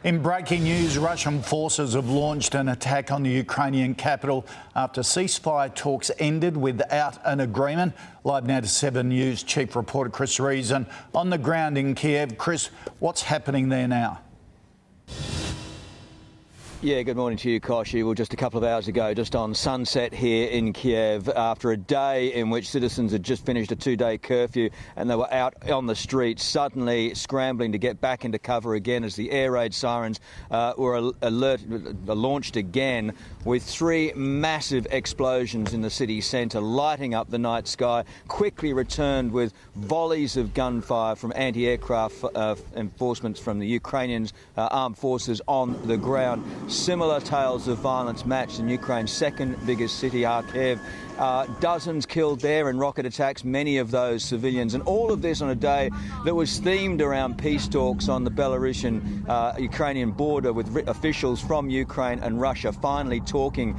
In breaking news, Russian forces have launched an attack on the Ukrainian capital after ceasefire talks ended without an agreement. Live now to 7 News chief reporter Chris Reason on the ground in Kiev. Chris, what's happening there now? Yeah, good morning to you, Koshi. Well, just a couple of hours ago, just on sunset here in Kiev, after a day in which citizens had just finished a 2-day curfew and they were out on the streets, suddenly scrambling to get back into cover again as the air raid sirens were launched again, with 3 massive explosions in the city centre, lighting up the night sky, quickly returned with volleys of gunfire from anti-aircraft enforcements from the Ukrainian armed forces on the ground. Similar tales of violence matched in Ukraine's second biggest city, Kharkiv. Dozens killed there in rocket attacks, many of those civilians. And all of this on a day that was themed around peace talks on the Belarusian-Ukrainian border, with officials from Ukraine and Russia finally talking.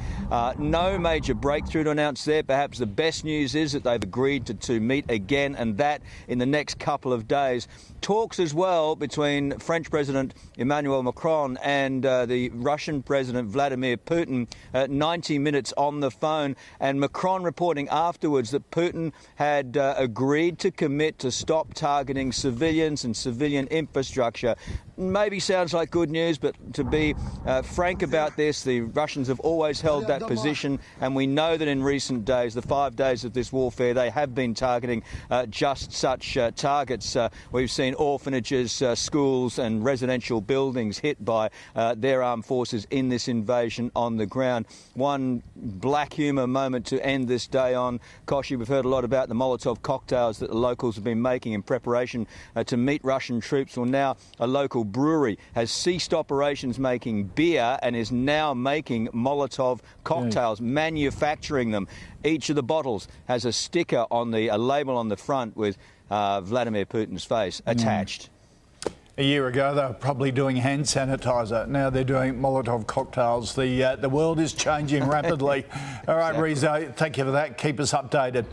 No major breakthrough to announce there. Perhaps the best news is that they've agreed to meet again, and that in the next couple of days. Talks as well between French President Emmanuel Macron and the Russian President Vladimir Putin, 90 minutes on the phone, and Macron reporting afterwards that Putin had agreed to commit to stop targeting civilians and civilian infrastructure. Maybe sounds like good news, but to be frank about this, the Russians have always held that position, and we know that in recent days, the 5 days of this warfare, they have been targeting just such targets. We've seen orphanages, schools and residential buildings hit by their armed forces in this invasion on the ground. One black humour moment to end this day on. Koshi, we've heard a lot about the Molotov cocktails that the locals have been making in preparation to meet Russian troops. Well, now a local brewery has ceased operations making beer and is now making Molotov cocktails, manufacturing them. Each of the bottles has a sticker on a label on the front with Vladimir Putin's face attached. A year ago, they were probably doing hand sanitizer. Now they're doing Molotov cocktails. The world is changing rapidly. All right, Exactly. Rezo, thank you for that. Keep us updated.